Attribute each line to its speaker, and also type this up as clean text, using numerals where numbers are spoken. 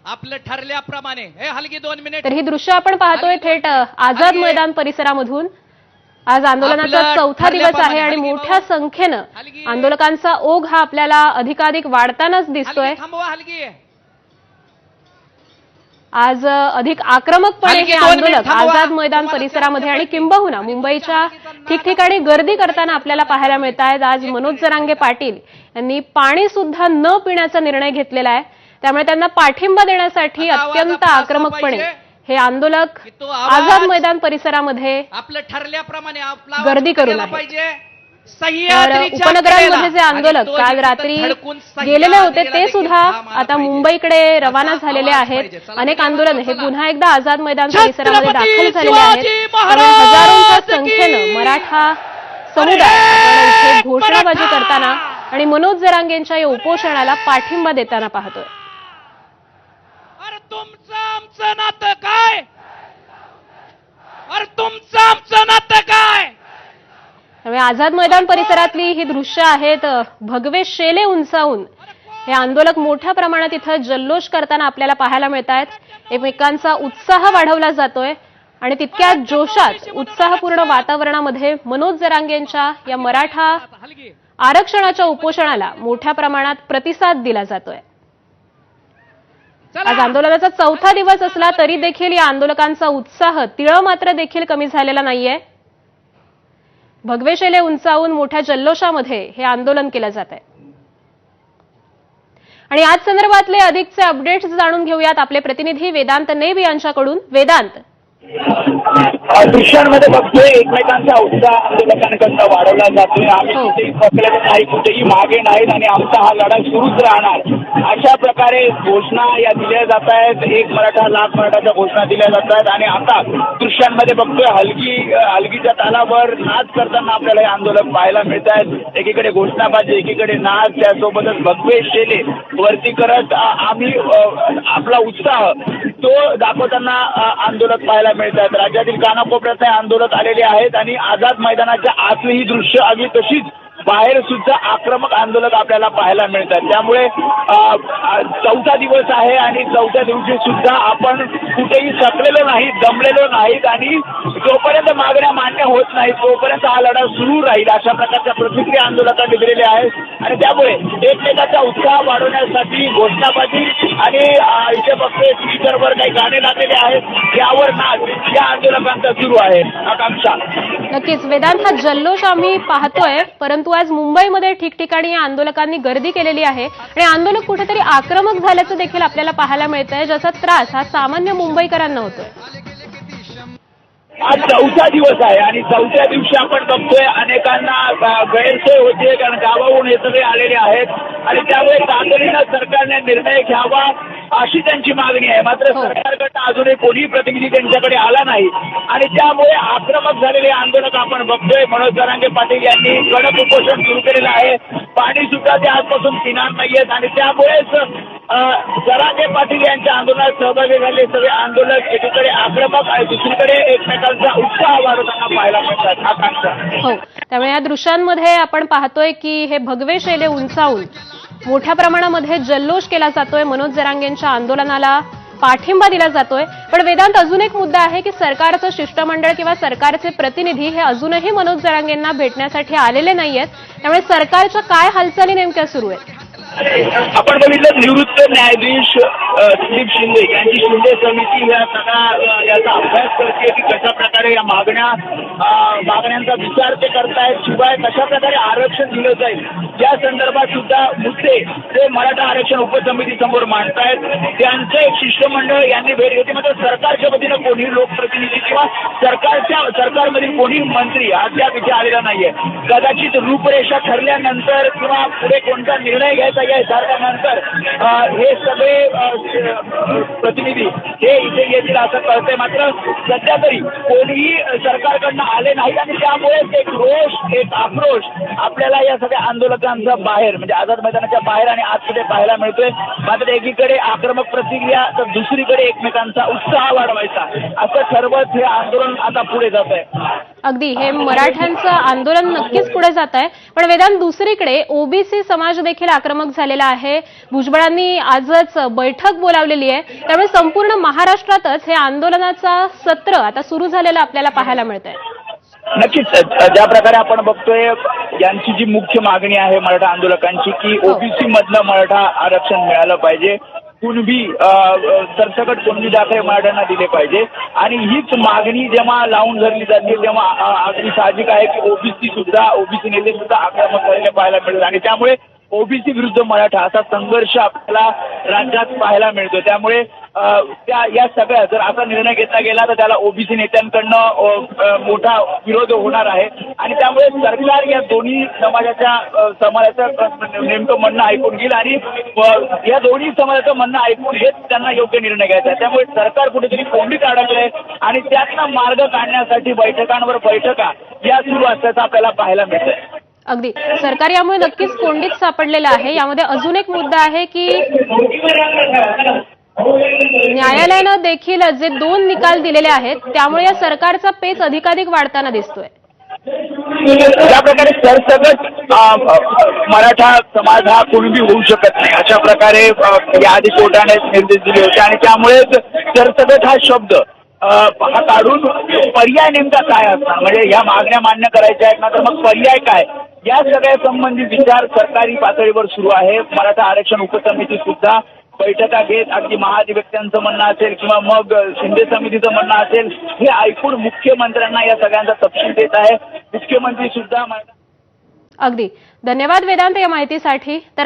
Speaker 1: आपलं ठरल्याप्रमाणे हे हलगी 2 मिनिट.
Speaker 2: तर ही दृश्य आपण पाहतोय थेट आझाद मैदान परिसरामधून. आज आंदोलनाचा चौथा दिवस आहे आणि मोठ्या संख्येनं आंदोलकांचा ओघ हा आपल्याला अधिकाधिक वाढतानाच दिसतोय.
Speaker 1: थांबवा हलगी.
Speaker 2: आज अधिक आक्रमकपणे हे आंदोलक आझाद मैदान परिसरामध्ये आणि किंबहुना मुंबईच्या ठिकठिकाणी गर्दी करताना आपल्याला पाहायला मिळत आहेत. आज मनोज जरांगे पाटील यांनी पाणी सुद्धा न पिण्याचा निर्णय घेतलेला आहे. त्यामुळे त्यांना पाठिंबा देण्यासाठी अत्यंत आक्रमकपणे हे आंदोलक आझाद मैदान परिसरामध्ये
Speaker 1: आपलं ठरल्याप्रमाणे
Speaker 2: गर्दी करून आहेत. उपनगरांमध्ये जे आंदोलक काल रात्री गेलेले होते ते सुद्धा आता मुंबईकडे रवाना झालेले आहेत. अनेक आंदोलन हे पुन्हा एकदा आझाद मैदान परिसरामध्ये दाखल झालेले आहेत. हजारोंच्या संख्येनं मराठा समुदाय इथे घोषणाबाजी करताना आणि मनोज जरांगेंच्या या उपोषणाला पाठिंबा देताना पाहतोय.
Speaker 1: अरे तुमचं आमचं नातं काय? अरे तुमचं आमचं नातं काय?
Speaker 2: त्यामुळे आझाद मैदान परिसरातली ही दृश्य आहेत. भगवे शेले उंचावून हे आंदोलक मोठ्या प्रमाणात इथं जल्लोष करताना आपल्याला पाहायला मिळत आहेत. एकमेकांचा उत्साह वाढवला जातोय आणि तितक्या जोशात उत्साहपूर्ण वातावरणामध्ये मनोज जरांगेंच्या या मराठा आरक्षणाच्या उपोषणाला मोठ्या प्रमाणात प्रतिसाद दिला जातोय. आज आंदोलनाचा चौथा दिवस असला तरी देखील या आंदोलकांचा उत्साह तिळ मात्र देखील कमी झालेला नाहीये. भगवे शेले उंचावून मोठ्या जल्लोषामध्ये हे आंदोलन केलं जात आहे. आणि आज संदर्भातले अधिकचे अपडेट्स जाणून घेऊयात आपले प्रतिनिधी वेदांत नेब यांच्याकडून. वेदांत,
Speaker 3: दृश्यांमध्ये बघतोय एकमेकांचा उत्साह आंदोलकांकडनं वाढवला जातोय. आम्ही कुठेही थकलेलो नाही, कुठेही मागे नाहीत आणि आमचा हा लढा सुरूच राहणार अशा प्रकारे घोषणा या दिल्या जात आहेत. एक मराठा लाख मराठाच्या घोषणा दिल्या जात आहेत आणि आता दृश्यांमध्ये बघतोय हलगीच्या तालावर नाच करताना आपल्याला हे आंदोलक पाहायला मिळत आहेत. एकीकडे घोषणाबाजी, एकीकडे नाच, त्यासोबतच भगवे शेले वरती करत आम्ही आपला उत्साह तो दाखवताना आंदोलक पाहायला मिळतात. राज्यातील कानाकोपऱ्यात आंदोलक आलेले आहेत आणि आझाद मैदानाच्या आतली ही दृश्य अगदी तशीच बाहेर सुद्धा आक्रमक आंदोलक आपल्याला पाहायला मिळतात. त्यामुळे चौथा दिवस आहे आणि चौथ्या दिवशी सुद्धा आपण कुठेही थकलेलो नाहीत, दमलेलो नाहीत आणि जोपर्यंत मागण्या मान्य होत नाहीत तोपर्यंत हा लढा सुरू राहील अशा प्रकारच्या प्रतिक्रिया आंदोलकांनी दिलेल्या आहेत. आणि त्यामुळे एकमेकांचा उत्साह वाढवण्यासाठी घोषणाबाजी आणि इथे बघतोय स्पीकरवर काही गाणे लागलेले आहेत यावर नाच या आंदोलकांचा सुरू आहे. आकांक्षा,
Speaker 2: नक्कीच वेदांत, हा जल्लोष आम्ही पाहतोय परंतु आज मुंबईमध्ये ठिकठिकाणी या आंदोलकांनी गर्दी केलेली आहे आणि आंदोलक कुठेतरी आक्रमक झाल्याचं देखील आपल्याला पाहायला मिळतंय, ज्याचा त्रास हा सामान्य मुंबईकरांना होतोय.
Speaker 3: आज चौथा दिवस आहे आणि चौथ्या दिवशी आपण बघतोय अनेकांना गैरसोय होते कारण गावाहून हे सगळे आलेले आहेत आणि त्यामुळे तातडीनं सरकारने निर्णय घ्यावा अशी त्यांची मागणी आहे. मात्र सरकारकडनं अजूनही कोणीही प्रतिनिधी त्यांच्याकडे आला नाही आणि त्यामुळे आक्रमक झालेले आंदोलक आपण बघतोय. मनोज जरांगे पाटील यांनी कडक उपोषण सुरू केलेलं आहे. पाणी सुद्धा ते आजपासून पिणार नाहीयेत आणि त्यामुळेच जरांगे पाटील यांच्या आंदोलनात सहभागी झालेले सगळे आंदोलक एकीकडे आक्रमक आणि दुसरीकडे एकमेकांचा उत्साह वाढवताना पाहायला मिळतात. आकांक्षा,
Speaker 2: हो, त्यामुळे या दृश्यांमध्ये आपण पाहतोय की हे भगवे शेले उंचावून मोठ्या प्रमाणामध्ये जल्लोष केला जातोय. मनोज जरांगेंच्या आंदोलनाला पाठिंबा दिला जातोय. पण वेदांत, अजून एक मुद्दा आहे की सरकारचं शिष्टमंडळ किंवा सरकारचे प्रतिनिधी हे अजूनही मनोज जरांगेंना भेटण्यासाठी आलेले नाहीयेत. त्यामुळे सरकारच्या काय हालचाली नेमक्या सुरू आहेत?
Speaker 3: आपण बघितलं निवृत्त न्यायाधीश दिलीप शिंदे यांची शिंदे समिती या सगळ्या याचा अभ्यास करते की कशा प्रकारे या मागण्यांचा विचार ते करतायत. शिवाय कशा प्रकारे आरक्षण दिलं जाईल या संदर्भात सुद्धा मुद्दे ते मराठा आरक्षण उपसमिती समोर मांडतायत. त्यांचं एक शिष्टमंडळ यांनी भेट घेतली. मात्र सरकारच्या वतीनं कोणीही लोकप्रतिनिधी किंवा सरकारमधील कोणीही मंत्री अद्याप इथे आलेला नाहीये. कदाचित रूपरेषा ठरल्यानंतर किंवा पुढे कोणता निर्णय घ्यायचा या ठरल्यानंतर हे सगळे प्रतिनिधी हे इथे येतील असं कळतंय. मात्र सध्या तरी कोणीही सरकारकडनं आले नाहीत आणि त्यामुळेच एक रोष, एक आक्रोश आपल्याला या सगळ्या आंदोलकांचा बाहेर म्हणजे आझाद मैदानाच्या बाहेर आणि आतमध्ये पाहायला मिळतोय. मात्र एकीकडे आक्रमक प्रतिक्रिया तर दुसरीकडे एकमेकांचा उत्साह वाढवायचा असं ठरवत हे आंदोलन आता पुढे जात आहे.
Speaker 2: अगदी हे मराठ्यांचं आंदोलन नक्कीच पुढे जात आहे. पण वेदांत, दुसरीकडे ओबीसी समाज देखील आक्रमक झालेला आहे. भुजबळांनी आजच बैठक बोलावलेली आहे. त्यामुळे संपूर्ण महाराष्ट्रातच हे आंदोलनाचा सत्र आता सुरू झालेलं आपल्याला पाहायला मिळतंय.
Speaker 3: नक्कीच ज्या प्रकारे आपण बघतोय यांची जी मुख्य मागणी आहे मराठा आंदोलकांची की ओबीसी मधनं मराठा आरक्षण मिळालं पाहिजे, कुणबी सरसकट कुणबी दाखले मराठ्यांना दिले पाहिजे आणि हीच मागणी जेव्हा लावून धरली जाते तेव्हा अगदी साहजिक आहे की ओबीसी नेते सुद्धा आक्रमक झालेले पाहायला मिळतात आणि त्यामुळे ओबीसी विरुद्ध मराठा असा संघर्ष आपल्याला राज्यात पाहायला मिळतो. त्यामुळे या सगळ्या जर असा निर्णय घेतला गेला तर त्याला ओबीसी नेत्यांकडनं मोठा विरोध होणार आहे आणि त्यामुळे सरकार या दोन्ही समाजाचं नेमकं म्हणणं ऐकून घेईल आणि या दोन्ही समाजाचं म्हणणं ऐकून हेच त्यांना योग्य निर्णय घ्यायचा आहे. त्यामुळे सरकार कुठेतरी कोंडीत अडकलंय आणि त्यातनं मार्ग काढण्यासाठी बैठका या सुरू असल्याचं आपल्याला पाहायला मिळतंय.
Speaker 2: अगदी सरकार यामुळे नक्कीच कोंडीत सापडलेलं आहे. यामध्ये अजून एक मुद्दा आहे की न्यायालयानं देखील जे 2 निकाल दिलेले आहेत त्यामुळे या सरकारचा पेच अधिकाधिक वाढताना दिसतोय.
Speaker 3: ज्या प्रकारे सरसकट मराठा समाज हा कुणबी होऊ शकत नाही अशा प्रकारे याआधी कोर्टाने निर्देश दिले होते आणि त्यामुळेच सरसकट हा शब्द हा काढून पर्याय नेमका काय असणार, म्हणजे या मागण्या मान्य करायच्या आहेत ना तर मग पर्याय काय, या सगळ्या संबंधित विचार सरकारी पातळीवर सुरू आहे. मराठा आरक्षण उपसमिती सुद्धा बैठका घेत अगदी महाधिवक्त्यांचं म्हणणं असेल किंवा मग शिंदे समितीचं म्हणणं असेल हे ऐकून मुख्यमंत्र्यांना या सगळ्यांचा तपशील देत आहे. मुख्यमंत्री सुद्धा
Speaker 2: अगदी धन्यवाद वेदांत या माहितीसाठी. तर